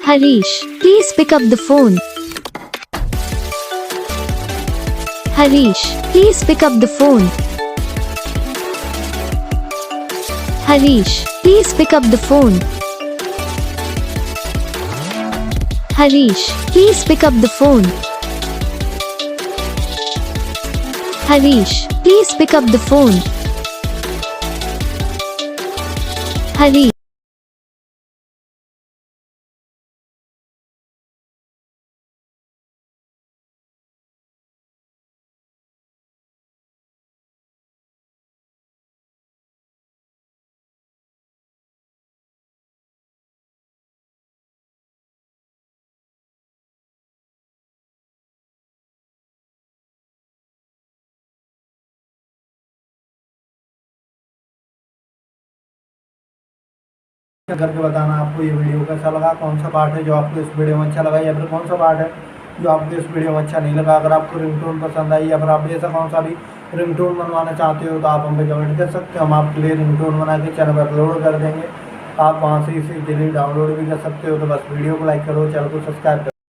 Harish, please pick up the phone. Harish, please pick up the phone. Harish, please pick up the phone. Harish, please pick up the phone. Harish, please pick up the phone. Harish. करके बताना आपको ये video कैसा लगा, कौन सा part है जो आपको इस वीडियो में अच्छा लगा या फिर कौन सा पार्ट है जो आपको इस वीडियो में अच्छा नहीं लगा। अगर आपको रिंगटोन पसंद आई या फिर आप ऐसा कौन सा भी रिंगटोन बनवाना चाहते हो तो आप हमें कमेंट कर सकते हो। हम आपके लिए रिंगटोन बना के चैनल पर अपलोड कर देंगे। आप वहाँ से इसे इजीली डाउनलोड भी कर सकते हो। तो बस वीडियो को लाइक करो, चैनल को सब्सक्राइब करो।